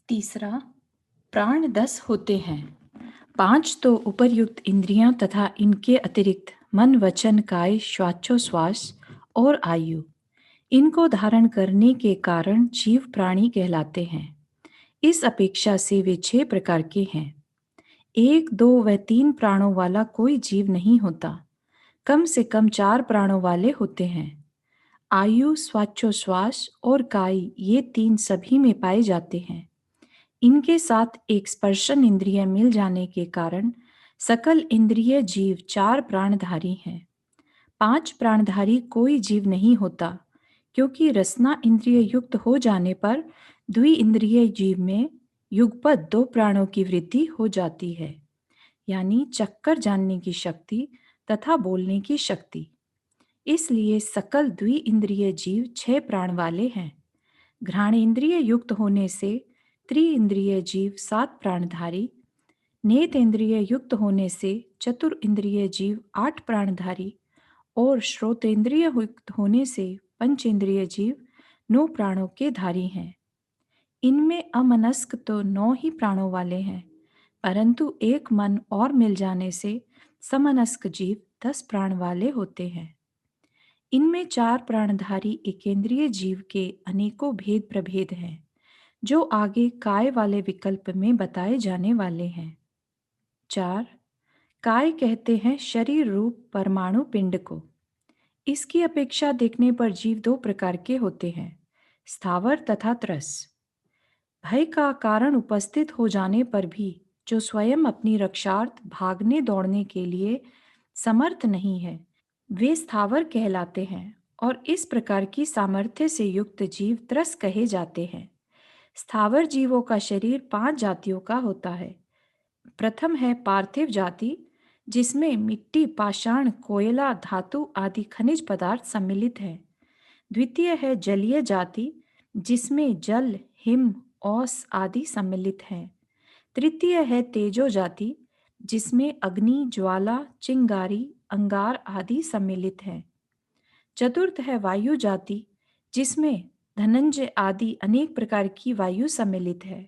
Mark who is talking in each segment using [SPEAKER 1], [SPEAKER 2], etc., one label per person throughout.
[SPEAKER 1] तीसरा, प्राण 10 होते हैं। 5 तो उपर्युक्त इंद्रियां तथा इनके अतिरिक्त मन वचन काय श्वासोच्छ्वास और आयु, इनको धारण करने के कारण जीव प्राणी कहलाते हैं। इस अपेक्षा से वे 6 प्रकार के हैं। 1, 2 व 3 प्राणों वाला कोई जीव नहीं होता। कम से कम 4 प्राणों वाले होते हैं। आयु, श्वासोच्छ्वास और काय ये 3 सभी में पाए जाते हैं। इनके साथ एक स्पर्शन इंद्रिय मिल जाने के कारण सकल इंद्रिय जीव 4 प्राणधारी हैं। 5 प्राणधारी कोई जीव नहीं होता, क्योंकि रसना इंद्रिय युक्त हो जाने पर द्वि इंद्रिय जीव में युगपत 2 प्राणों की वृद्धि हो जाती है, यानी चक्कर जानने की शक्ति तथा बोलने की शक्ति। इसलिए सकल द्वि इंद्रिय जीव 6 प्राण वाले हैं। घ्राण इंद्रिय युक्त होने से त्रि-इंद्रिय जीव 7 प्राणधारी, नेत्र युक्त होने से चतुर इंद्रिय जीव 8 प्राणधारी और श्रोतेंद्रिय युक्त होने से पंचेंद्रिय जीव 9 प्राणों के धारी हैं। इनमें अमनस्क तो 9 ही प्राणों वाले हैं, परंतु एक मन और मिल जाने से समनस्क जीव 10 प्राण वाले होते हैं। इनमें 4 प्राणधारी एकेंद्रिय जीव के अनेकों भेद प्रभेद हैं, जो आगे काय वाले विकल्प में बताए जाने वाले हैं। 4. काय कहते हैं शरीर रूप परमाणु पिंड को। इसकी अपेक्षा देखने पर जीव 2 प्रकार के होते हैं, स्थावर तथा त्रस। भय का कारण उपस्थित हो जाने पर भी जो स्वयं अपनी रक्षार्थ भागने दौड़ने के लिए समर्थ नहीं है, वे स्थावर कहलाते हैं और इस प्रकार की सामर्थ्य से युक्त जीव त्रस कहे जाते हैं। स्थावर जीवों का शरीर 5 जातियों का होता है। प्रथम है पार्थिव जाति, जिसमें मिट्टी, पाषाण, कोयला, धातु आदि खनिज पदार्थ सम्मिलित है। द्वितीय है जलीय जाति, जिसमें जल, हिम, औस आदि सम्मिलित हैं। तृतीय है तेजो जाति, जिसमें अग्नि, ज्वाला, चिंगारी, अंगार आदि सम्मिलित हैं। चतुर्थ है वायु जाति, जिसमें धनंजय आदि अनेक प्रकार की वायु सम्मिलित है।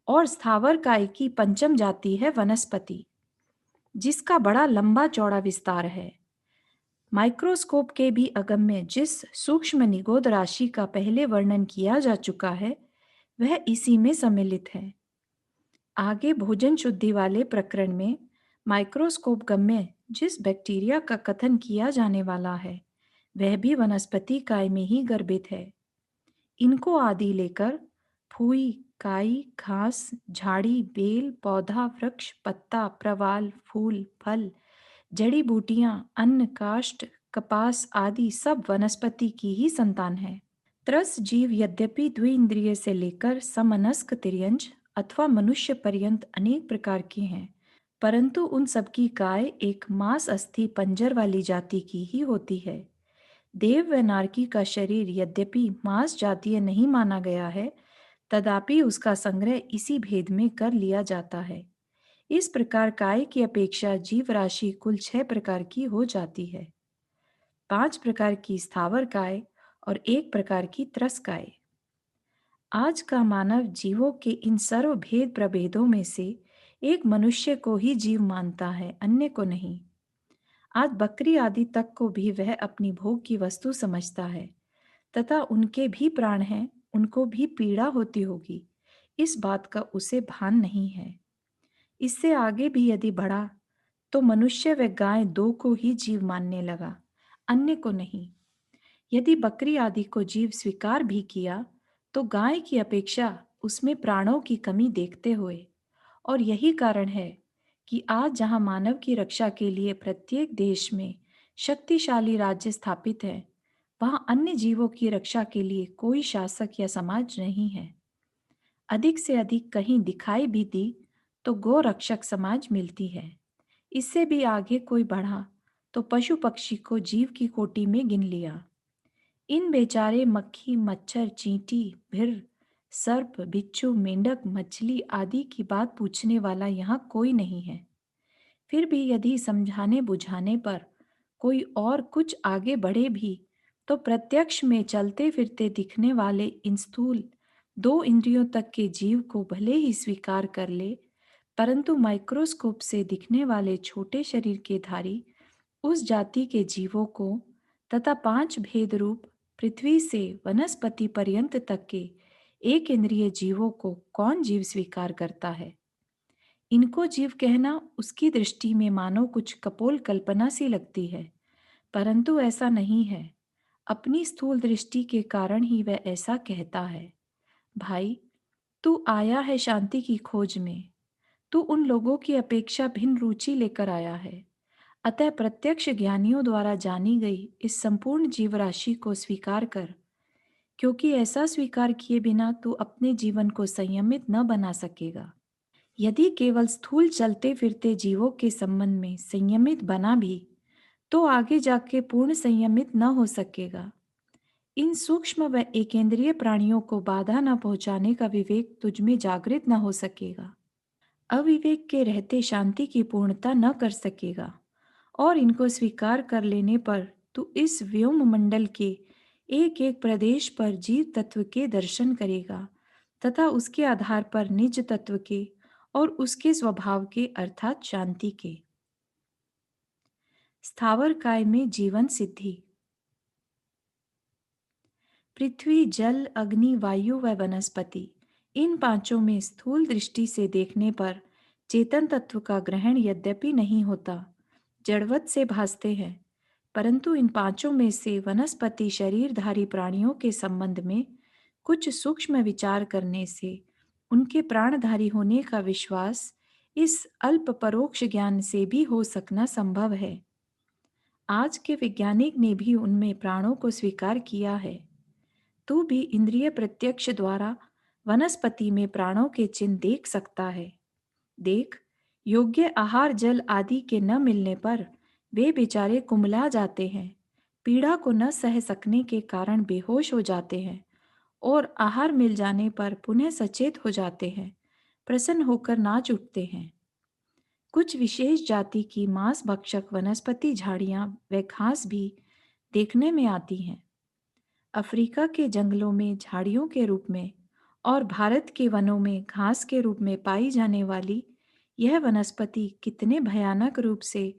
[SPEAKER 1] और स्थावर काय की पंचम जाति है वनस्पति, जिसका बड़ा लंबा चौड़ा विस्तार है। माइक्रोस्कोप के भी अगम्य जिस सूक्ष्म निगोद राशि का पहले वर्णन किया जा चुका है, वह इसी में सम्मिलित है। आगे भोजन शुद्धि वाले प्रकरण में माइक्रोस्कोप गम्य जिस बैक्टीरिया का कथन किया जाने वाला है, वह भी वनस्पति काय में ही गर्भित है। इनको आदि लेकर फूई, काई, घास, झाड़ी, बेल, पौधा, वृक्ष, पत्ता, प्रवाल, फूल, फल, जड़ी बूटियां, अन्न, काष्ठ, कपास आदि सब वनस्पति की ही संतान है। त्रस जीव यद्यपि द्विइंद्रिय से लेकर समनस्क तिर्यंज अथवा मनुष्य पर्यंत अनेक प्रकार के हैं, परंतु उन सबकी काय एक मांस अस्थि पंजर वाली जाति की ही होती है। देव व नारकी का शरीर यद्यपि मांस जातीय नहीं माना गया है, तथापि उसका संग्रह इसी भेद में कर लिया जाता है। इस प्रकार काय की अपेक्षा जीव राशि कुल 6 प्रकार की हो जाती है। 5 प्रकार की स्थावर काय और 1 प्रकार की त्रस काय। आज का मानव जीवों के इन सर्व भेद प्रभेदों में से एक मनुष्य को ही जीव मानता है, अन्य को नहीं। आज बकरी आदि तक को भी वह अपनी भोग की वस्तु समझता है, तथा उनके भी प्राण हैं, उनको भी पीड़ा होती होगी, इस बात का उसे भान नहीं है। इससे आगे भी यदि बढ़ा तो मनुष्य व गाय 2 को ही जीव मानने लगा, अन्य को नहीं। यदि बकरी आदि को जीव स्वीकार भी किया तो गाय की अपेक्षा उसमें प्राणों की कमी देखते हुए। और यही कारण है कि आज जहां मानव की रक्षा के लिए प्रत्येक देश में शक्तिशाली राज्य स्थापित है, वहां अन्य जीवों की रक्षा के लिए कोई शासक या समाज नहीं है। अधिक से अधिक कहीं दिखाई भी दी तो गो रक्षक समाज मिलती है। इससे भी आगे कोई बढ़ा तो पशु पक्षी को जीव की कोटि में गिन लिया। इन बेचारे मक्खी, मच्छर, चींटी, भिर, सर्प, बिच्छू, मेंढक, मछली आदि की बात पूछने वाला यहाँ कोई नहीं है। फिर भी यदि समझाने बुझाने पर कोई और कुछ आगे बढ़े भी, तो प्रत्यक्ष में चलते फिरते दिखने वाले इन स्थूल दो इंद्रियों तक के जीव को भले ही स्वीकार कर ले, परंतु माइक्रोस्कोप से दिखने वाले छोटे शरीर के धारी उस जाति के जीवों को तथा पांच भेद रूप पृथ्वी से वनस्पति पर्यंत तक के एक इंद्रिय जीवों को कौन जीव स्वीकार करता है? इनको जीव कहना उसकी दृष्टि में मानो कुछ कपोल कल्पना सी लगती है, परंतु ऐसा नहीं है। अपनी स्थूल दृष्टि के कारण ही वह ऐसा कहता है। भाई, तू आया है शांति की खोज में। तू उन लोगों की अपेक्षा भिन्न रुचि लेकर आया है। अतः प्रत्यक्ष ज्ञानियों द्वारा जानी गई इस संपूर्ण जीव राशि को स्वीकार कर, क्योंकि ऐसा स्वीकार किए बिना तू अपने जीवन को संयमित न बना सकेगा। यदि केवल स्थूल चलते फिरते जीवों के संबंध में संयमित बना भी, तो आगे जाके पूर्ण संयमित न हो सकेगा। इन सूक्ष्म व एकेंद्रीय प्राणियों को बाधा न पहुंचाने का विवेक तुझ में जागृत न हो सकेगा। अविवेक के रहते शांति की पूर्णता न कर सकेगा, और इनको स्वीकार कर लेने पर तू इस व्योम मंडल के एक एक प्रदेश पर जीव तत्व के दर्शन करेगा तथा उसके आधार पर निज तत्व के और उसके स्वभाव के अर्थात शांति के। स्थावर काय में जीवन सिद्धि। पृथ्वी, जल, अग्नि, वायु व वनस्पति, इन पांचों में स्थूल दृष्टि से देखने पर चेतन तत्व का ग्रहण यद्यपि नहीं होता, जड़वत से भासते हैं, परंतु इन पांचों में से वनस्पति शरीरधारी प्राणियों के संबंध में कुछ सूक्ष्म विचार करने से उनके प्राणधारी होने का विश्वास इस अल्प परोक्ष ज्ञान से भी हो सकना संभव है। आज के वैज्ञानिक ने भी उनमें प्राणों को स्वीकार किया है। तू भी इंद्रिय प्रत्यक्ष द्वारा वनस्पति में प्राणों के चिन्ह देख सकता है। देख, योग्य आहार जल आदि के न मिलने पर वे बेचारे कुमला जाते हैं, पीड़ा को न सह सकने के कारण बेहोश हो जाते हैं, और आहार मिल जाने पर पुनः सचेत हो जाते हैं, प्रसन्न होकर नाच उठते हैं। कुछ विशेष जाति की मांस भक्षक वनस्पति झाड़ियां व घास भी देखने में आती हैं। अफ्रीका के जंगलों में झाड़ियों के रूप में और भारत के वनों में घास के रूप में पाई जाने वाली यह वनस्पति कितने भयानक रूप से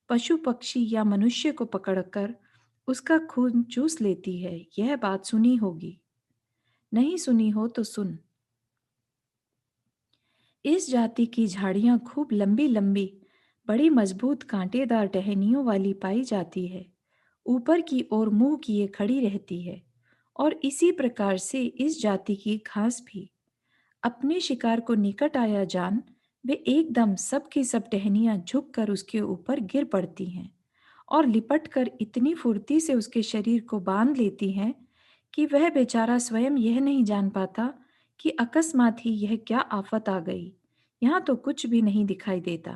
[SPEAKER 1] पशु पक्षी या मनुष्य को पकड़कर उसका खून चूस लेती है, यह बात सुनी होगी। नहीं सुनी हो तो सुन। इस जाति की झाड़ियां खूब लंबी लंबी, बड़ी मजबूत कांटेदार टहनियों वाली पाई जाती है। ऊपर की ओर मुंह किए खड़ी रहती है, और इसी प्रकार से इस जाति की घास भी। अपने शिकार को निकट आया जान, वे एकदम सब की सब टहनियां झुक कर उसके ऊपर गिर पड़ती हैं और लिपट कर इतनी फुर्ती से उसके शरीर को बांध लेती हैं कि वह बेचारा स्वयं यह नहीं जान पाता कि अकस्मात ही यह क्या आफत आ गई। यहाँ तो कुछ भी नहीं दिखाई देता।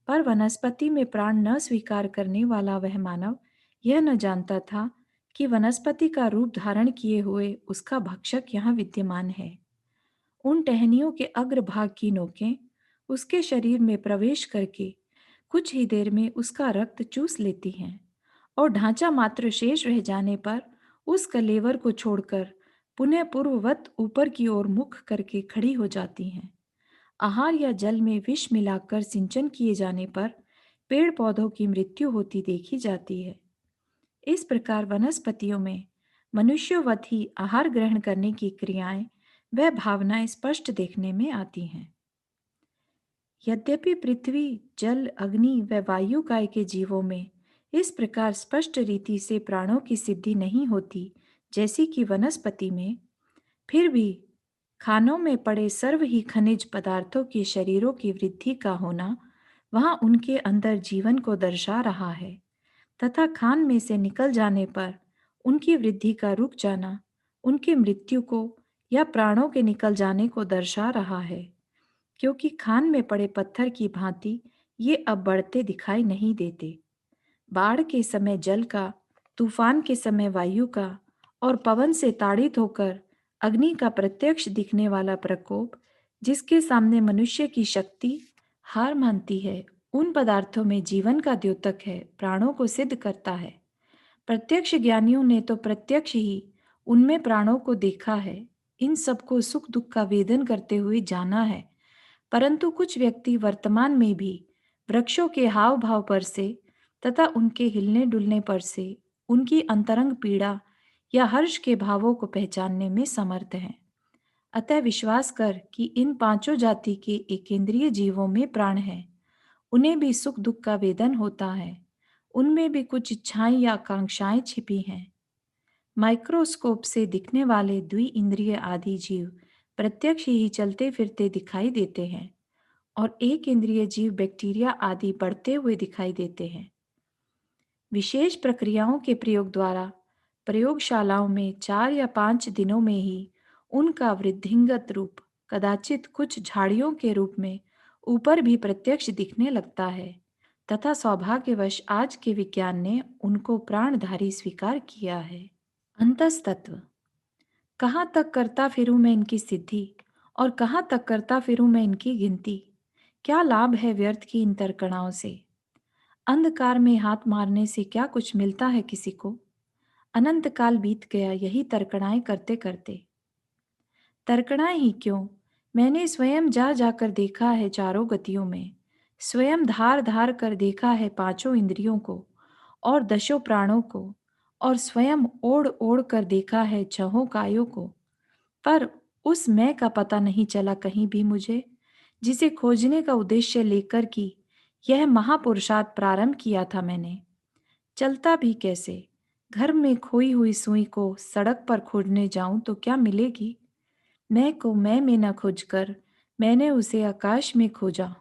[SPEAKER 1] पर वनस्पति में प्राण न स्वीकार करने वाला वह मानव यह न जानता था कि वनस्पति का रूप धारण किए हुए उसका भक्षक यहाँ विद्यमान है। उन टहनियों के अग्रभाग की नोकें उसके शरीर में प्रवेश करके कुछ ही देर में उसका रक्त चूस लेती हैं, और ढांचा मात्र शेष रह जाने पर उस कलेवर को छोड़कर पुनः पूर्ववत ऊपर की ओर मुख करके खड़ी हो जाती हैं। आहार या जल में विष मिलाकर सिंचन किए जाने पर पेड़ पौधों की मृत्यु होती देखी जाती है। इस प्रकार वनस्पतियों में मनुष्यवत ही आहार ग्रहण करने की क्रियाएं व भावनाएं स्पष्ट देखने में आती हैं। यद्यपि पृथ्वी, जल, अग्नि व वायु काय के जीवों में इस प्रकार स्पष्ट रीति से प्राणों की सिद्धि नहीं होती जैसी कि वनस्पति में, फिर भी खानों में पड़े सर्व ही खनिज पदार्थों के शरीरों की वृद्धि का होना वहां उनके अंदर जीवन को दर्शा रहा है, तथा खान में से निकल जाने पर उनकी वृद्धि का रुक जाना उनकी मृत्यु को या प्राणों के निकल जाने को दर्शा रहा है, क्योंकि खान में पड़े पत्थर की भांति ये अब बढ़ते दिखाई नहीं देते। बाढ़ के समय जल का, तूफान के समय वायु का, और पवन से ताड़ित होकर अग्नि का प्रत्यक्ष दिखने वाला प्रकोप, जिसके सामने मनुष्य की शक्ति हार मानती है, उन पदार्थों में जीवन का द्योतक है, प्राणों को सिद्ध करता है। प्रत्यक्ष ज्ञानियों ने तो प्रत्यक्ष ही उनमें प्राणों को देखा है। इन सबको सुख दुख का वेदन करते हुए जाना है। परंतु कुछ व्यक्ति वर्तमान में भी वृक्षों के हाव भाव पर से तथा उनके हिलने डुलने पर से उनकी अंतरंग पीड़ा या हर्ष के भावों को पहचानने में समर्थ हैं। अतः विश्वास कर कि इन पांचों जाति के एकेंद्रीय जीवों में प्राण है। उन्हें भी सुख दुख का वेदन होता है। उनमें भी कुछ इच्छाएं या आकांक्षाएं छिपी हैं। माइक्रोस्कोप से दिखने वाले द्विइंद्रिय आदि जीव प्रत्यक्ष ही चलते फिरते दिखाई देते हैं और एक इंद्रिय जीव बैक्टीरिया आदि बढ़ते हुए दिखाई देते हैं। विशेष प्रक्रियाओं के प्रयोग द्वारा प्रयोगशालाओं में 4 या 5 दिनों में ही उनका वृद्धिंगत रूप कदाचित कुछ झाड़ियों के रूप में ऊपर भी प्रत्यक्ष दिखने लगता है तथा सौभाग्यवश आज के विज्ञान ने उनको प्राणधारी स्वीकार किया है। अंतस्तत्व। कहाँ तक करता फिरूं मैं इनकी सिद्धि और कहाँ तक करता फिरूं मैं इनकी गिनती। क्या लाभ है व्यर्थ की इन तर्कणाओं से। अंधकार में हाथ मारने से क्या कुछ मिलता है किसी को। अनंत काल बीत गया यही तर्कणाएं करते करते। तर्कणाएं ही क्यों, मैंने स्वयं जा जाकर देखा है चारों गतियों में, स्वयं धार धार कर देखा है पांचों इंद्रियों को और दशों प्राणों को, और स्वयं ओढ़ ओढ़ कर देखा है छहों कायों को। पर उस मैं का पता नहीं चला कहीं भी मुझे, जिसे खोजने का उद्देश्य लेकर कि यह महापुरुषार्थ प्रारंभ किया था मैंने। चलता भी कैसे, घर में खोई हुई सुई को सड़क पर खोजने जाऊं तो क्या मिलेगी। मैं को मैं में न खोजकर मैंने उसे आकाश में खोजा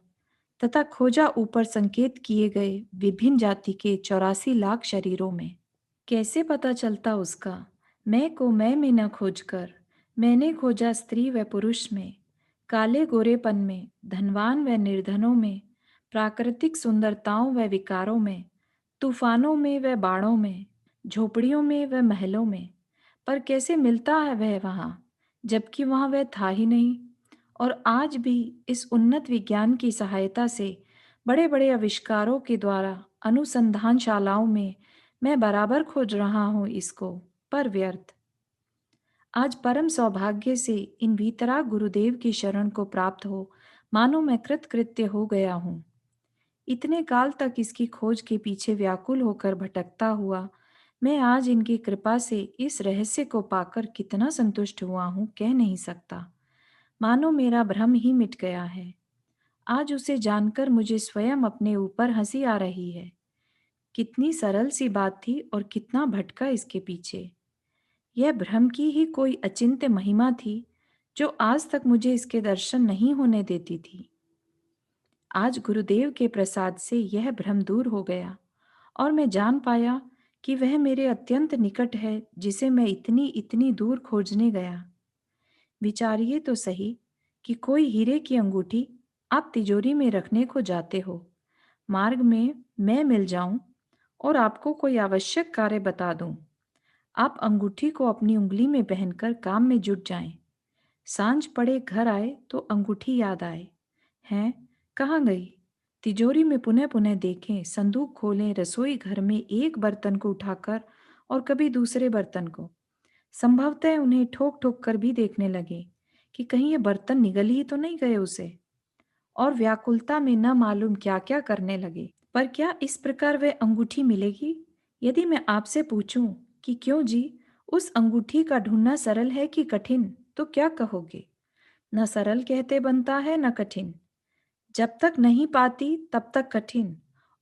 [SPEAKER 1] तथा खोजा ऊपर संकेत किए गए विभिन्न जाति के 84 लाख शरीरों में। कैसे पता चलता उसका, मैं को मैं में न खोजकर मैंने खोजा स्त्री व पुरुष में, काले गोरेपन में, धनवान व निर्धनों में, प्राकृतिक सुंदरताओं व विकारों में, तूफानों में व बाढ़ों में, झोपड़ियों में व महलों में। पर कैसे मिलता है वह वहाँ, जबकि वहाँ वह था ही नहीं। और आज भी इस उन्नत विज्ञान की सहायता से बड़े बड़े आविष्कारों के द्वारा अनुसंधानशालाओं में मैं बराबर खोज रहा हूँ इसको, पर व्यर्थ। आज परम सौभाग्य से इन भीतराग गुरुदेव की शरण को प्राप्त हो मानो मैं कृतकृत्य हो गया हूँ। इतने काल तक इसकी खोज के पीछे व्याकुल होकर भटकता हुआ मैं आज इनकी कृपा से इस रहस्य को पाकर कितना संतुष्ट हुआ हूँ कह नहीं सकता। मानो मेरा भ्रम ही मिट गया है। आज उसे जानकर मुझे स्वयं अपने ऊपर हंसी आ रही है। कितनी सरल सी बात थी और कितना भटका इसके पीछे। यह भ्रम की ही कोई अचिंत्य महिमा थी जो आज तक मुझे इसके दर्शन नहीं होने देती थी। आज गुरुदेव के प्रसाद से यह भ्रम दूर हो गया और मैं जान पाया कि वह मेरे अत्यंत निकट है जिसे मैं इतनी इतनी दूर खोजने गया। विचारिए तो सही कि कोई हीरे की अंगूठी आप तिजोरी में रखने को जाते हो, मार्ग में मैं मिल जाऊं और आपको कोई आवश्यक कार्य बता दूं। आप अंगूठी को अपनी उंगली में पहनकर काम में जुट जाएं। सांझ पड़े घर आए तो अंगूठी याद आए। हैं, कहाँ गई। तिजोरी में पुनः पुनः देखें, संदूक खोलें, रसोई घर में एक बर्तन को उठाकर और कभी दूसरे बर्तन को। संभवतः उन्हें ठोक ठोक कर भी देखने लगे कि कहीं ये बर्तन निगल ही तो नहीं गए उसे, और व्याकुलता में न मालूम क्या क्या करने लगे। पर क्या इस प्रकार वह अंगूठी मिलेगी। यदि मैं आपसे पूछूं कि क्यों जी, उस अंगूठी का ढूंढना सरल है कि कठिन, तो क्या कहोगे। न सरल कहते बनता है न कठिन। जब तक नहीं पाती तब तक कठिन,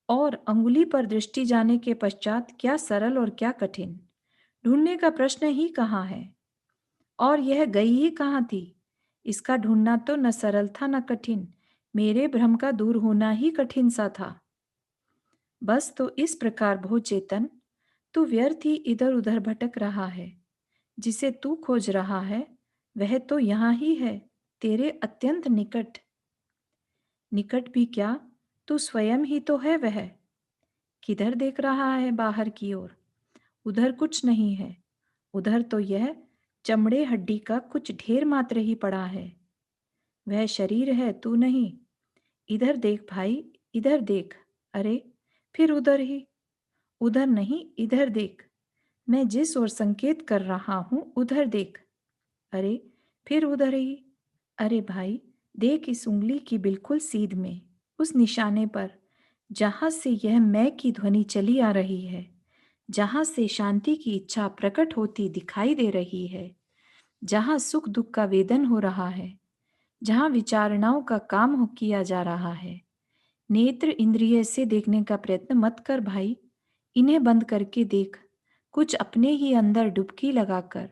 [SPEAKER 1] और अंगुली पर दृष्टि जाने के पश्चात क्या सरल और क्या कठिन। ढूंढने का प्रश्न ही कहाँ है। और यह गई ही कहाँ थी। इसका ढूंढना तो न सरल था न कठिन, मेरे भ्रम का दूर होना ही कठिन सा था। बस तो इस प्रकार भो चेतन, तू व्यर्थ ही इधर उधर भटक रहा है। जिसे तू खोज रहा है वह तो यहाँ ही है, तेरे अत्यंत निकट। निकट भी क्या, तू स्वयं ही तो है वह। किधर देख रहा है बाहर की ओर। उधर कुछ नहीं है। उधर तो यह चमड़े हड्डी का कुछ ढेर मात्र ही पड़ा है। वह शरीर है, तू नहीं। इधर देख भाई, इधर देख। अरे, फिर उधर ही। उधर नहीं, इधर देख। मैं जिस ओर संकेत कर रहा हूं उधर देख। अरे, फिर उधर ही, अरे भाई, देख इस उंगली की बिल्कुल सीध में, उस निशाने पर, जहां से यह मैं की ध्वनि चली आ रही है, जहां से शांति की इच्छा प्रकट होती दिखाई दे रही है, जहां सुख दुख का वेदन हो रहा है, जहां विचारणाओं का काम किया जा रहा है। नेत्र इंद्रिय से देखने का प्रयत्न मत कर भाई, इन्हें बंद करके देख। कुछ अपने ही अंदर डुबकी लगाकर,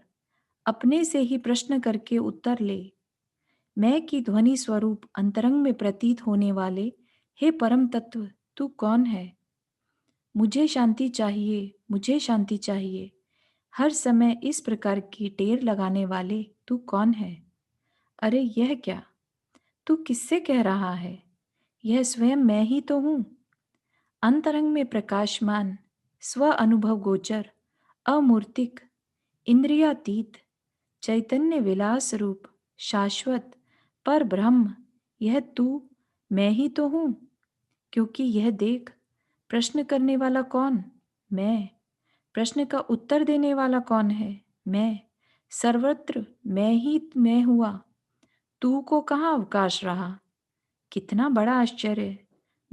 [SPEAKER 1] अपने से ही प्रश्न करके उत्तर ले। मैं की ध्वनि स्वरूप अंतरंग में प्रतीत होने वाले हे परम तत्व, तू कौन है? मुझे शांति चाहिए, मुझे शांति चाहिए। हर समय इस प्रकार की टेर लगाने वाले तू कौन है? अरे यह क्या? तू किससे कह रहा है? यह स्वयं मैं ही तो हूं। अंतरंग में प्रकाशमान, स्व अनुभव गोचर, अमूर्तिक, इंद्रियातीत, चैतन्य विलास रूप, शाश्वत, पर ब्रह्म, यह तू मैं ही तो हूं। क्योंकि यह देख, प्रश्न करने वाला कौन? मैं। प्रश्न का उत्तर देने वाला कौन है? मैं। सर्वत्र मैं ही मैं हुआ। तू को कहाँ अवकाश रहा? कितना बड़ा आश्चर्य!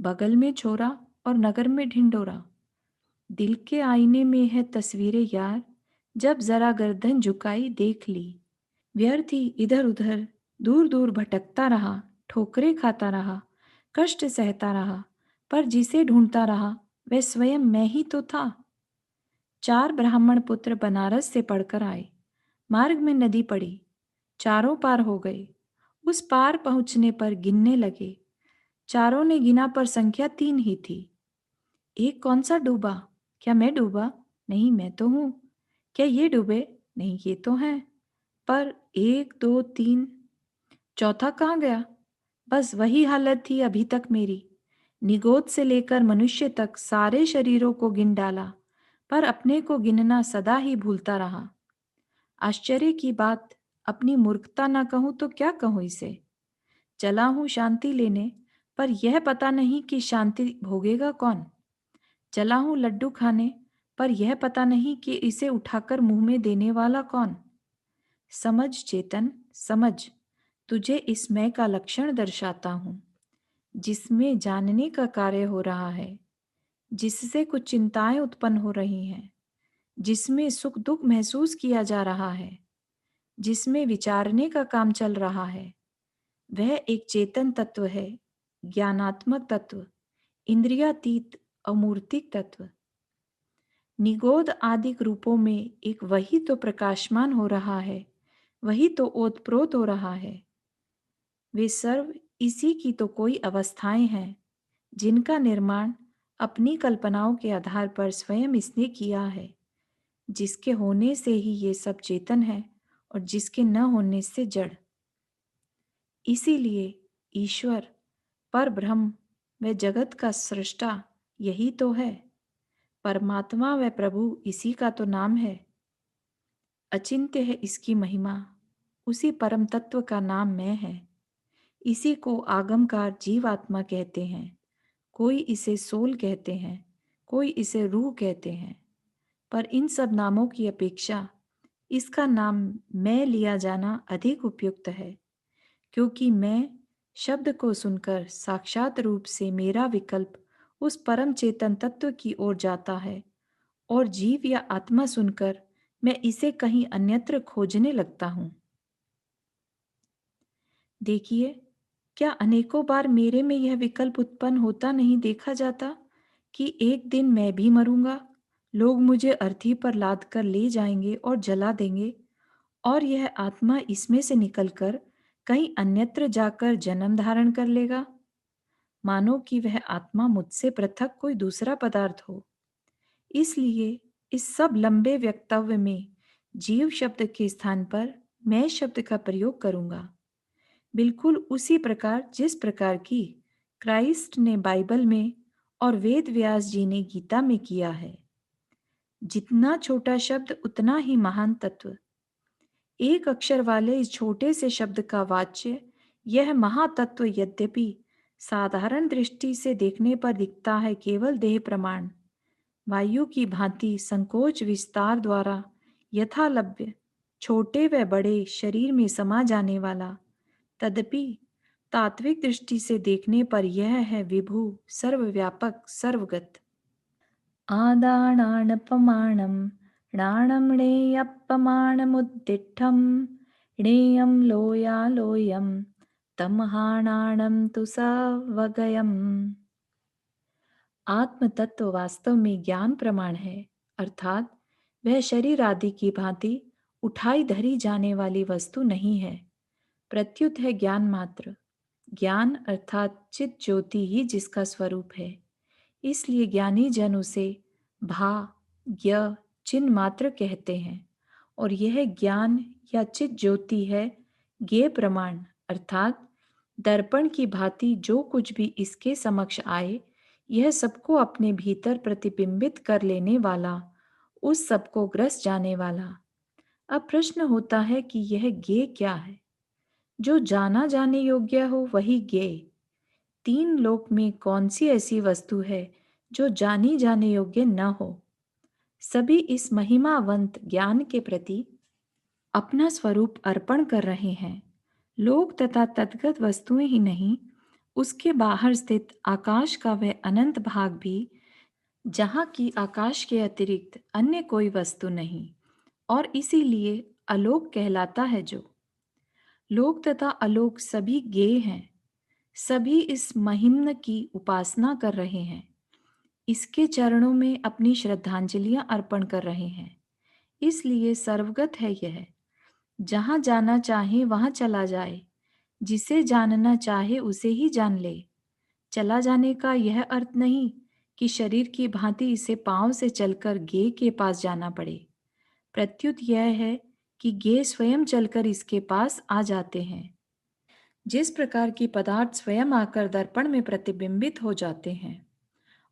[SPEAKER 1] बगल में छोरा और नगर में ढिंडोरा। दिल के आईने में है तस्वीरें यार, जब जरा गर्दन झुकाई देख ली। व्यर्थ ही इधर उधर दूर दूर भटकता रहा, ठोकरें खाता रहा, कष्ट सहता रहा, पर जिसे ढूंढता रहा वह स्वयं मैं ही तो था। 4 ब्राह्मण पुत्र बनारस से पढ़कर आए। मार्ग में नदी पड़ी, चारों पार हो गए। उस पार पहुंचने पर गिनने लगे। चारों ने गिना पर संख्या 3 ही थी। एक कौन सा डूबा? क्या मैं डूबा? नहीं, मैं तो हूं। क्या ये डूबे? नहीं, ये तो हैं। पर 1 2 3, चौथा कहाँ गया? बस वही हालत थी अभी तक मेरी। निगोद से लेकर मनुष्य तक सारे शरीरों को गिन डाला, पर अपने को गिनना सदा ही भूलता रहा। आश्चर्य की बात, अपनी मूर्खता ना कहूं तो क्या कहूं इसे। चला हूं शांति लेने, पर यह पता नहीं कि शांति भोगेगा कौन। चला हूं लड्डू खाने, पर यह पता नहीं कि इसे उठाकर मुंह में देने वाला कौन। समझ चेतन, समझ, तुझे इस मैं का लक्षण दर्शाता हूं, जिसमें जानने का कार्य हो रहा है, जिससे कुछ चिंताएं उत्पन्न हो रही हैं, जिसमें सुख दुख महसूस किया जा रहा है, जिसमें विचारने का काम चल रहा है। वह एक चेतन तत्व है, ज्ञानात्मक तत्व, इंद्रियातीत, अमूर्तिक तत्व। निगोद आदिक रूपों में एक वही तो प्रकाशमान हो रहा है, वही तो ओतप्रोत हो रहा है। वे सर्व इसी की तो कोई अवस्थाएं हैं, जिनका निर्माण अपनी कल्पनाओं के आधार पर स्वयं इसने किया है, जिसके होने से ही ये सब चेतन है और जिसके न होने से जड़। इसीलिए ईश्वर, पर ब्रह्म व जगत का सृष्टा यही तो है। परमात्मा व प्रभु इसी का तो नाम है। अचिंत्य है इसकी महिमा, उसी परम तत्व का नाम मैं है। इसी को आगमकार जीवात्मा कहते हैं। कोई इसे सोल कहते हैं, कोई इसे रूह कहते हैं। पर इन सब नामों की अपेक्षा इसका नाम मैं लिया जाना अधिक उपयुक्त है, क्योंकि मैं शब्द को सुनकर साक्षात रूप से मेरा विकल्प उस परम चेतन तत्व की ओर जाता है, और जीव या आत्मा सुनकर मैं इसे कहीं अन्यत्र खोजने लगता हूं। देखिए, क्या अनेकों बार मेरे में यह विकल्प उत्पन्न होता नहीं देखा जाता कि एक दिन मैं भी मरूंगा, लोग मुझे अर्थी पर लाद कर ले जाएंगे और जला देंगे, और यह आत्मा इसमें से निकलकर कहीं अन्यत्र जाकर जन्म धारण कर लेगा, मानो कि वह आत्मा मुझसे पृथक कोई दूसरा पदार्थ हो। इसलिए इस सब लंबे वक्तव्य में जीव शब्द के स्थान पर मैं शब्द का प्रयोग करूंगा, बिल्कुल उसी प्रकार जिस प्रकार की क्राइस्ट ने बाइबल में और वेद व्यास जी ने गीता में किया है। जितना छोटा शब्द उतना ही महान तत्व। एक अक्षर वाले इस छोटे से शब्द का वाच्य यह महातत्व यद्यपि साधारण दृष्टि से देखने पर दिखता है केवल देह प्रमाण, वायु की भांति संकोच विस्तार द्वारा यथालभ्य, छोटे व बड़े शरीर में समा जाने वाला। तदपि तात्विक दृष्टि से देखने पर यह है विभु, सर्वव्यापक, सर्वगत। आदानानपमानं णाणम्णेयपमाणमुद्दिष्टं णेयं लोयालोयं तमहाणाणं तु सवगयम्। आत्म तत्व वास्तव में ज्ञान प्रमाण है, अर्थात वह शरीर आदि की भांति उठाई धरी जाने वाली वस्तु नहीं है, प्रत्युत है ज्ञान मात्र। ज्ञान अर्थात चित ज्योति ही जिसका स्वरूप है, इसलिए ज्ञानी जन उसे भा ज्ञ चिन्ह मात्र कहते हैं। और यह ज्ञान या चित ज्योति है ज्ञेय प्रमाण, अर्थात दर्पण की भांति जो कुछ भी इसके समक्ष आए, यह सबको अपने भीतर प्रतिबिंबित कर लेने वाला, उस सबको ग्रस जाने वाला। अब प्रश्न होता है कि यह ज्ञेय क्या है? जो जाना जाने योग्य हो वही ज्ञेय। तीन लोक में कौन सी ऐसी वस्तु है जो जानी जाने योग्य न हो? सभी इस महिमावंत ज्ञान के प्रति अपना स्वरूप अर्पण कर रहे हैं। लोक तथा तद्गत वस्तुएं ही नहीं, उसके बाहर स्थित आकाश का वह अनंत भाग भी, जहाँ की आकाश के अतिरिक्त अन्य कोई वस्तु नहीं, और इसीलिए अलोक कहलाता है। जो लोक तथा अलोक सभी ज्ञेय हैं, सभी इस महिम्न की उपासना कर रहे हैं, इसके चरणों में अपनी श्रद्धांजलियां अर्पण कर रहे हैं। इसलिए सर्वगत है यह, जहाँ जाना चाहे वहाँ चला जाए, जिसे जानना चाहे उसे ही जान ले। चला जाने का यह अर्थ नहीं कि शरीर की भांति इसे पांव से चलकर गे के पास जाना पड़े, प्रत्युत यह है कि गे स्वयं चलकर इसके पास आ जाते हैं। जिस प्रकार की पदार्थ स्वयं आकर दर्पण में प्रतिबिंबित हो जाते हैं,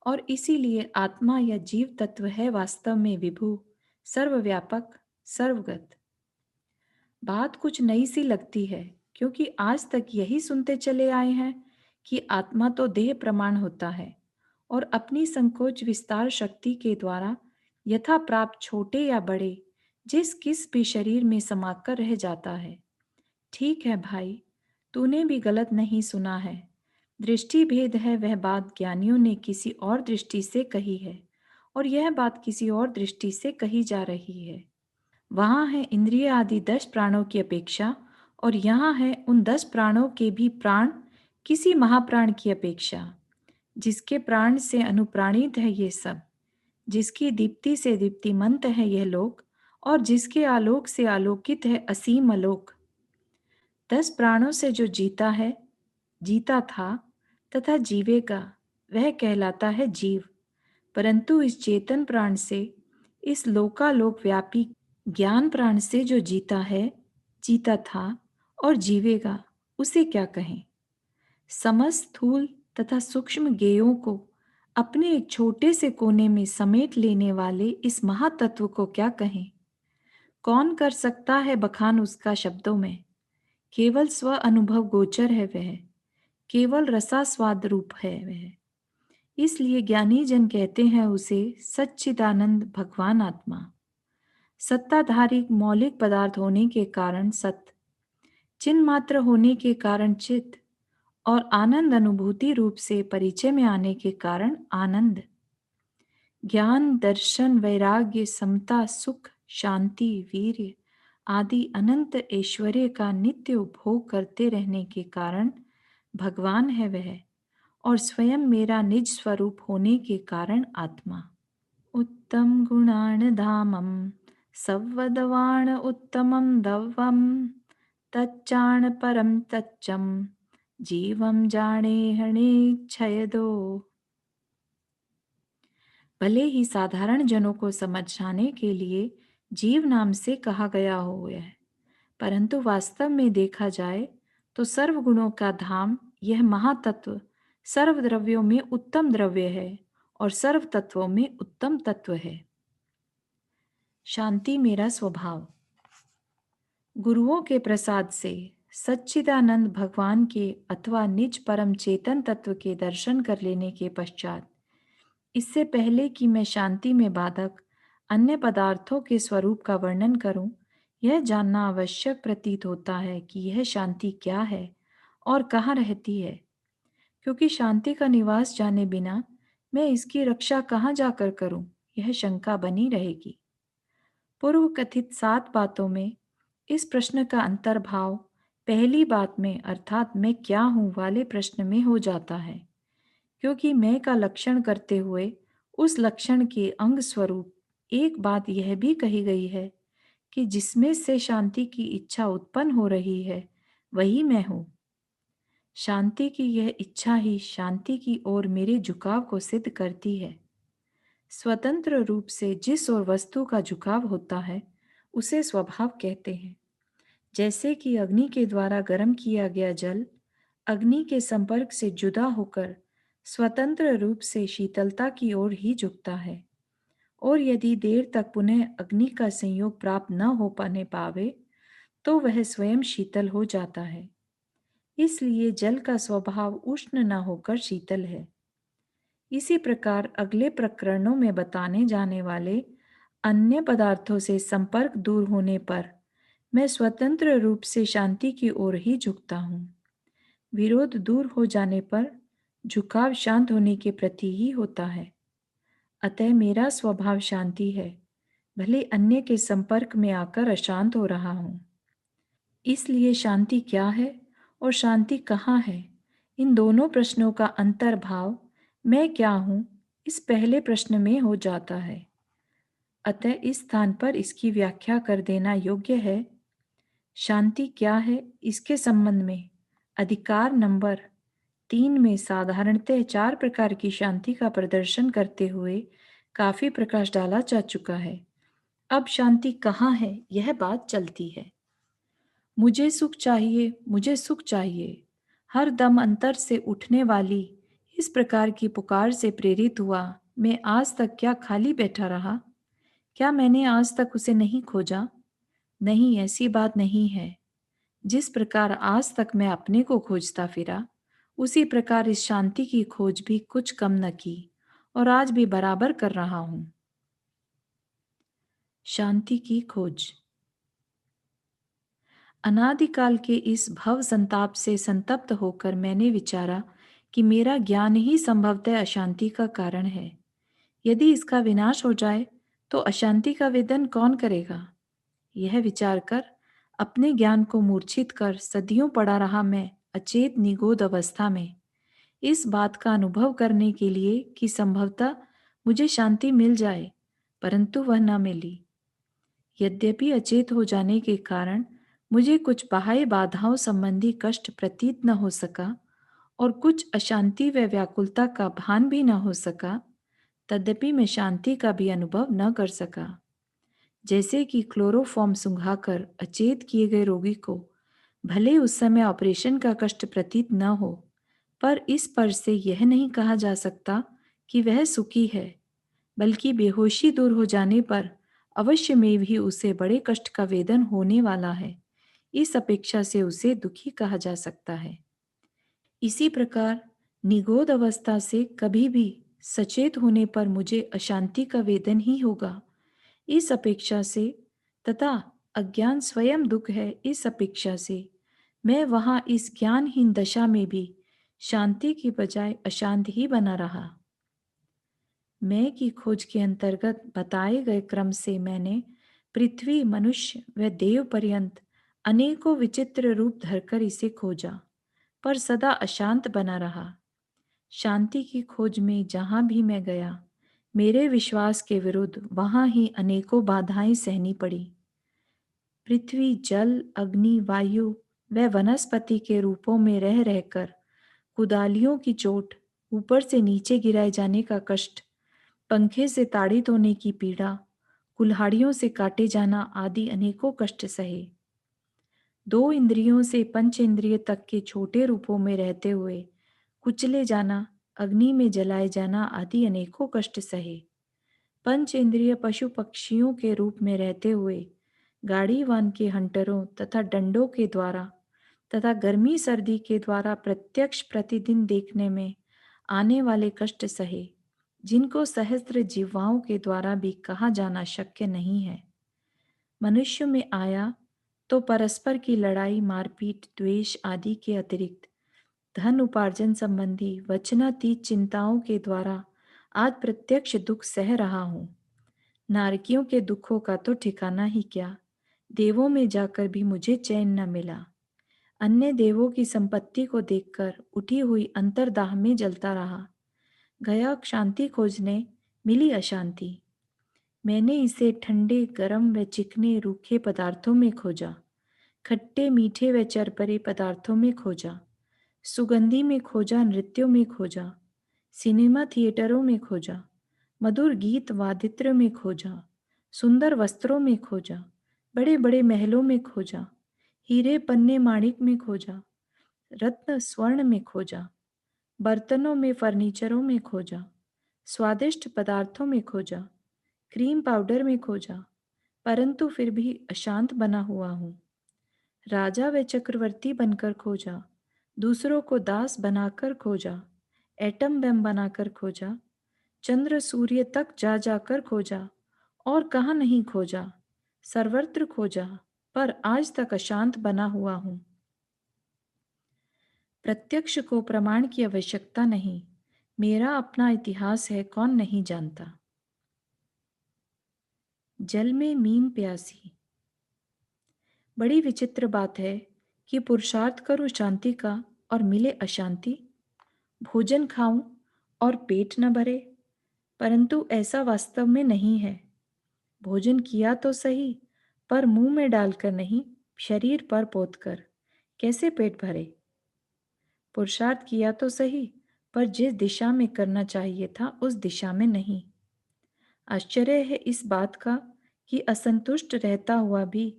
[SPEAKER 1] और इसीलिए आत्मा या जीव तत्व है वास्तव में विभु, सर्वव्यापक, सर्वगत। बात कुछ नई सी लगती है, क्योंकि आज तक यही सुनते चले आए हैं कि आत्मा तो देह प्रमाण होता है और अपनी संकोच विस्तार शक्ति के द्वारा यथा प्राप्त छोटे या बड़े जिस किस भी शरीर में समाकर रह जाता है। ठीक है भाई, तूने भी गलत नहीं सुना है। दृष्टि भेद है, वह बात ज्ञानियों ने किसी और दृष्टि से कही है, और यह बात किसी और दृष्टि से कही जा रही है। वहाँ है इंद्रिय आदि 10 प्राणों की अपेक्षा, और यहाँ है उन 10 प्राणों के भी प्राण किसी महाप्राण की अपेक्षा, जिसके प्राण से अनुप्राणित है ये सब, जिसकी दीप्ति से दीप्तिमंत है यह लोक, और जिसके आलोक से आलोकित है असीम आलोक। 10 प्राणों से जो जीता है, जीता था तथा जीवेगा, वह कहलाता है जीव। परंतु इस चेतन प्राण से, इस लोकालोक व्यापी ज्ञान प्राण से जो जीता है, जीता था और जीवेगा, उसे क्या कहें? समस्त स्थूल तथा सूक्ष्म गेयों को अपने एक छोटे से कोने में समेट लेने वाले इस महातत्व को क्या कहें? कौन कर सकता है बखान उसका शब्दों में? केवल स्व अनुभव गोचर है वह, केवल रसास्वाद रूप है वह। इसलिए ज्ञानी जन कहते हैं उसे सच्चिदानंद भगवान आत्मा। सत्ताधारी मौलिक पदार्थ होने के कारण सत, चिन्ह मात्र होने के कारण चित, और आनंद अनुभूति रूप से परिचय में आने के कारण आनंद। ज्ञान, दर्शन, वैराग्य, समता, सुख, शांति, वीर्य आदि अनंत ऐश्वर्य का नित्य उपभोग करते रहने के कारण भगवान है वह, और स्वयं मेरा निज स्वरूप होने के कारण आत्मा। उत्तम गुणान धामम सवदवाण उत्तमं दव्वम तच्चाण परम तच्चम जीवम जाने हणे क्षयदो। भले ही साधारण जनों को समझाने के लिए जीव नाम से कहा गया हो यह, परंतु वास्तव में देखा जाए तो सर्वगुणों का धाम यह महातत्व सर्व द्रव्यों में उत्तम द्रव्य है और सर्व तत्वों में उत्तम तत्व है। शांति मेरा स्वभाव। गुरुओं के प्रसाद से सच्चिदानंद भगवान के अथवा निज परम चेतन तत्व के दर्शन कर लेने के पश्चात, इससे पहले कि मैं शांति में बाधक अन्य पदार्थों के स्वरूप का वर्णन करूं, यह जानना आवश्यक प्रतीत होता है कि यह शांति क्या है और कहाँ रहती है, क्योंकि शांति का निवास जाने बिना मैं इसकी रक्षा कहाँ जाकर करूं, यह शंका बनी रहेगी। पूर्व कथित 7 बातों में इस प्रश्न का अंतर्भाव पहली बात में अर्थात मैं क्या हूँ वाले प्रश्न में हो जाता है, क्योंकि मैं का लक्षण करते हुए उस लक्षण के अंग स्वरूप एक बात यह भी कही गई है कि जिसमें से शांति की इच्छा उत्पन्न हो रही है वही मैं हूँ। शांति की यह इच्छा ही शांति की ओर मेरे झुकाव को सिद्ध करती है। स्वतंत्र रूप से जिस ओर वस्तु का झुकाव होता है उसे स्वभाव कहते हैं। जैसे कि अग्नि के द्वारा गर्म किया गया जल अग्नि के संपर्क से जुदा होकर स्वतंत्र रूप से शीतलता की ओर ही झुकता है, और यदि देर तक पुनः अग्नि का संयोग प्राप्त न हो पाने पावे तो वह स्वयं शीतल हो जाता है। इसलिए जल का स्वभाव उष्ण न होकर शीतल है। इसी प्रकार अगले प्रकरणों में बताने जाने वाले अन्य पदार्थों से संपर्क दूर होने पर मैं स्वतंत्र रूप से शांति की ओर ही झुकता हूँ। विरोध दूर हो जाने पर झुकाव शांत होने के प्रति ही होता है। अतः मेरा स्वभाव शांति है, भले अन्य के संपर्क में आकर अशांत हो रहा हूँ। इसलिए शांति क्या है और शांति कहाँ है, इन दोनों प्रश्नों का अंतर्भाव मैं क्या हूँ इस पहले प्रश्न में हो जाता है। अतः इस स्थान पर इसकी व्याख्या कर देना योग्य है। शांति क्या है इसके संबंध में अधिकार नंबर 3 में साधारणतः 4 प्रकार की शांति का प्रदर्शन करते हुए काफी प्रकाश डाला जा चुका है। अब शांति कहाँ है यह बात चलती है। मुझे सुख चाहिए, मुझे सुख चाहिए, हर दम अंतर से उठने वाली इस प्रकार की पुकार से प्रेरित हुआ मैं आज तक क्या खाली बैठा रहा? क्या मैंने आज तक उसे नहीं खोजा? नहीं, ऐसी बात नहीं है। जिस प्रकार आज तक मैं अपने को खोजता फिरा, उसी प्रकार इस शांति की खोज भी कुछ कम न की और आज भी बराबर कर रहा हूं। शांति की खोज। अनादिकाल के इस भव संताप से संतप्त होकर मैंने विचारा कि मेरा ज्ञान ही संभवतः अशांति का कारण है। यदि इसका विनाश हो जाए तो अशांति का वेदन कौन करेगा? यह विचार कर अपने ज्ञान को मूर्छित कर सदियों पड़ा रहा मैं अचेत निगोद अवस्था में, इस बात का अनुभव करने के लिए कि संभवतः मुझे शांति मिल जाए, परंतु वह न मिली। यद्यपि अचेत हो जाने के कारण मुझे कुछ बाह्य बाधाओं संबंधी कष्ट प्रतीत न हो सका और कुछ अशांति व व्याकुलता का भान भी न हो सका, तद्यपि मैं शांति का भी अनुभव न कर सका। जैसे कि क्लोरोफॉर्म सुंघाकर अचेत किए गए रोगी को भले उस समय ऑपरेशन का कष्ट प्रतीत न हो, पर इस पर से यह नहीं कहा जा सकता कि वह सुखी है, बल्कि बेहोशी दूर हो जाने पर अवश्य में भी उसे बड़े कष्ट का वेदन होने वाला है। इस अपेक्षा से उसे दुखी कहा जा सकता है। इसी प्रकार निगोद अवस्था से कभी भी सचेत होने पर मुझे अशांति का वेदन ही होगा। इस अपेक्षा से तथा अज्ञान स्वयं दुख है, इस अपेक्षा से मैं वहां इस ज्ञानहीन दशा में भी शांति की बजाय अशांत ही बना रहा। मैं की खोज के अंतर्गत बताए गए क्रम से मैंने पृथ्वी, मनुष्य व देव पर्यंत अनेकों विचित्र रूप धरकर इसे खोजा, पर सदा अशांत बना रहा। शांति की खोज में जहां भी मैं गया, मेरे विश्वास के विरुद्ध वहां ही अनेकों बाधाएं सहनी पड़ी। पृथ्वी, जल, अग्नि, वायु व वनस्पति के रूपों में रह रहकर कुदालियों की चोट, ऊपर से नीचे गिराए जाने का कष्ट, पंखे से ताड़ित होने की पीड़ा, कुल्हाड़ियों से काटे जाना आदि अनेकों कष्ट सहे। 2 इंद्रियों से पंच इंद्रिय तक के छोटे रूपों में रहते हुए कुचले जाना, अग्नि में जलाए जाना आदि अनेकों कष्ट सहे। पंच इंद्रिय पशु पक्षियों के रूप में रहते हुए गाड़ीवान के हंटरों तथा डंडों के द्वारा तथा गर्मी सर्दी के द्वारा प्रत्यक्ष प्रतिदिन देखने में आने वाले कष्ट सहे, जिनको सहस्त्र जिह्वाओं के द्वारा भी कहा जाना शक्य नहीं है। मनुष्य में आया तो परस्पर की लड़ाई, मारपीट, द्वेष आदि के अतिरिक्त धन उपार्जन संबंधी वचनातीत चिंताओं के द्वारा आज प्रत्यक्ष दुख सह रहा हूँ। नारकियों के दुखों का तो ठिकाना ही क्या, देवों में जाकर भी मुझे चैन न मिला। अन्य देवों की संपत्ति को देखकर उठी हुई अंतर्दाह में जलता रहा। गया शांति खोजने, मिली अशांति। मैंने इसे ठंडे, गरम व चिकने रूखे पदार्थों में खोजा, खट्टे, मीठे व चरपरे पदार्थों में खोजा, सुगंधी में खोजा, नृत्यों में खोजा, सिनेमा थिएटरों में खोजा, मधुर गीत वादित्र में खोजा, सुंदर वस्त्रों में खोजा, बड़े बड़े महलों में खोजा, हीरे पन्ने माणिक में खोजा, रत्न स्वर्ण में खोजा, बर्तनों में फर्नीचरों में खोजा, स्वादिष्ट पदार्थों में खोजा, क्रीम पाउडर में खोजा, परंतु फिर भी अशांत बना हुआ हूँ। राजा व चक्रवर्ती बनकर खोजा, दूसरों को दास बनाकर खोजा, एटम बम बनाकर खोजा, चंद्र सूर्य तक जा जाकर खोजा, और कहाँ नहीं खोजा, सर्वत्र खोजा, पर आज तक अशांत बना हुआ हूँ। प्रत्यक्ष को प्रमाण की आवश्यकता नहीं, मेरा अपना इतिहास है, कौन नहीं जानता। जल में मीन प्यासी। बड़ी विचित्र बात है कि पुरुषार्थ करूं शांति का और मिले अशांति। भोजन खाऊं और पेट न भरे, परंतु ऐसा वास्तव में नहीं है। भोजन किया तो सही, पर मुंह में डालकर नहीं, शरीर पर पोतकर। कैसे पेट भरे? पुरुषार्थ किया तो सही, पर जिस दिशा में करना चाहिए था उस दिशा में नहीं। आश्चर्य है इस बात का कि असंतुष्ट रहता हुआ भी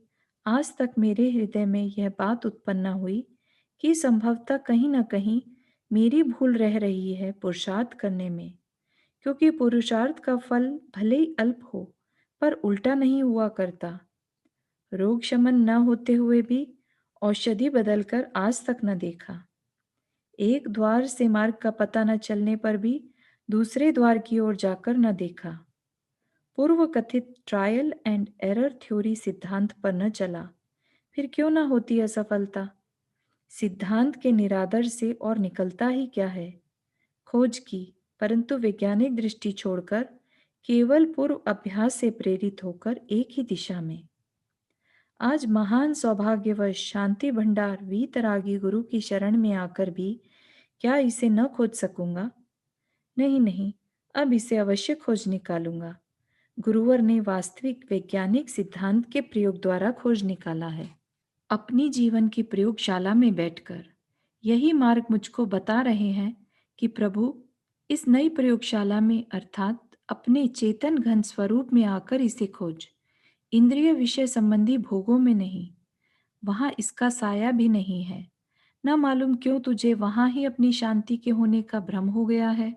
[SPEAKER 1] आज तक मेरे हृदय में यह बात उत्पन्न हुई कि संभवतः कहीं न कहीं मेरी भूल रह रही है पुरुषार्थ करने में, क्योंकि पुरुषार्थ का फल भले ही अल्प हो, पर उल्टा नहीं हुआ करता। रोग शमन न होते हुए भी औषधि बदलकर आज तक न देखा। एक द्वार से मार्ग का पता न चलने पर भी दूसरे द्वार की ओर जाकर न देखा। पूर्व कथित ट्रायल एंड एरर थ्योरी सिद्धांत पर न चला, फिर क्यों न होती असफलता। सिद्धांत के निरादर से और निकलता ही क्या है। खोज की, परंतु वैज्ञानिक दृष्टि छोड़कर केवल पूर्व अभ्यास से प्रेरित होकर एक ही दिशा में। आज महान सौभाग्यवश शांति भंडार वीतरागी गुरु की शरण में आकर भी क्या इसे न खोज सकूंगा? नहीं नहीं, अब इसे अवश्य खोज निकालूंगा। गुरुवर ने वास्तविक वैज्ञानिक सिद्धांत के प्रयोग द्वारा खोज निकाला है। अपनी जीवन की प्रयोगशाला में बैठकर यही मार्ग मुझको बता रहे हैं कि प्रभु, इस नई प्रयोगशाला में अर्थात अपने चेतन घन स्वरूप में आकर इसे खोज। इंद्रिय विषय संबंधी भोगों में नहीं, वहां इसका साया भी नहीं है। न मालूम क्यों तुझे वहां ही अपनी शांति के होने का भ्रम हो गया है।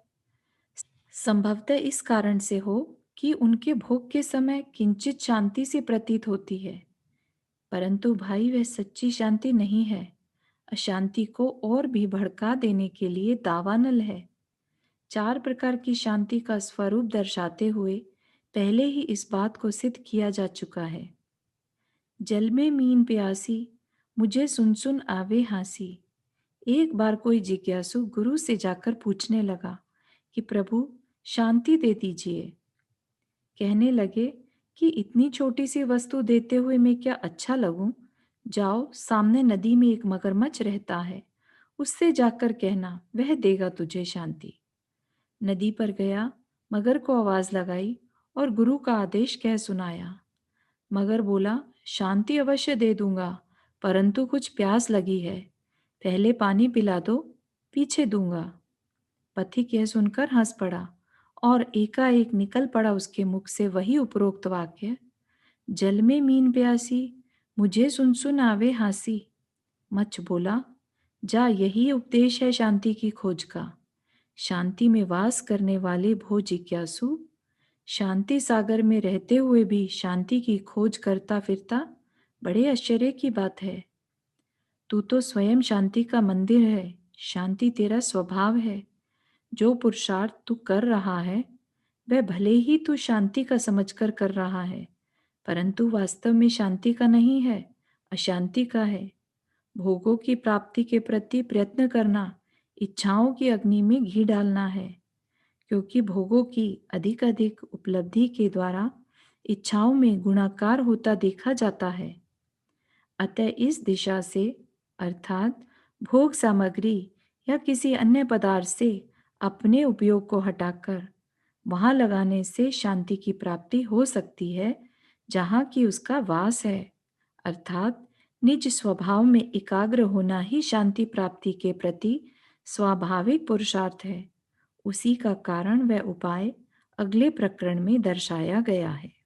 [SPEAKER 1] संभवतः इस कारण से हो कि उनके भोग के समय किंचित शांति सी प्रतीत होती है, परंतु भाई वह सच्ची शांति नहीं है। अशांति को और भी भड़का देने के लिए दावानल है। 4 प्रकार की शांति का स्वरूप दर्शाते हुए पहले ही इस बात को सिद्ध किया जा चुका है। जल में मीन प्यासी, मुझे सुन सुन आवे हांसी। एक बार कोई जिज्ञासु गुरु से जाकर पूछने लगा कि प्रभु, शांति दे दीजिए। कहने लगे कि इतनी छोटी सी वस्तु देते हुए मैं क्या अच्छा लगूं? जाओ, सामने नदी में एक मगरमच्छ रहता है, उससे जाकर कहना, वह देगा तुझे शांति। नदी पर गया, मगर को आवाज लगाई और गुरु का आदेश कह सुनाया। मगर बोला, शांति अवश्य दे दूंगा, परंतु कुछ प्यास लगी है, पहले पानी पिला दो, पीछे दूंगा। पथिक यह सुनकर हंस पड़ा और एकाएक निकल पड़ा उसके मुख से वही उपरोक्त वाक्य, जल में मीन प्यासी, मुझे सुन सुन आवे हांसी। मच्छ बोला, जा, यही उपदेश है शांति की खोज का। शांति में वास करने वाले भो जिज्ञासु, शांति सागर में रहते हुए भी शांति की खोज करता फिरता, बड़े आश्चर्य की बात है। तू तो स्वयं शांति का मंदिर है, शांति तेरा स्वभाव है। जो पुरुषार्थ तू कर रहा है, वह भले ही तू शांति का समझकर कर रहा है, परंतु वास्तव में शांति का नहीं है, अशांति का है। भोगों की प्राप्ति के प्रति प्रयत्न करना इच्छाओं की अग्नि में घी डालना है, क्योंकि भोगों की अधिक अधिक उपलब्धि के द्वारा इच्छाओं में गुणाकार होता देखा जाता है। अतः इस दिशा से, अर्थात भोग सामग्री या किसी अन्य पदार्थ से अपने उपयोग को हटाकर वहां लगाने से शांति की प्राप्ति हो सकती है जहाँ की उसका वास है। अर्थात निज स्वभाव में एकाग्र होना ही शांति प्राप्ति के प्रति स्वाभाविक पुरुषार्थ है। उसी का कारण व उपाय अगले प्रकरण में दर्शाया गया है।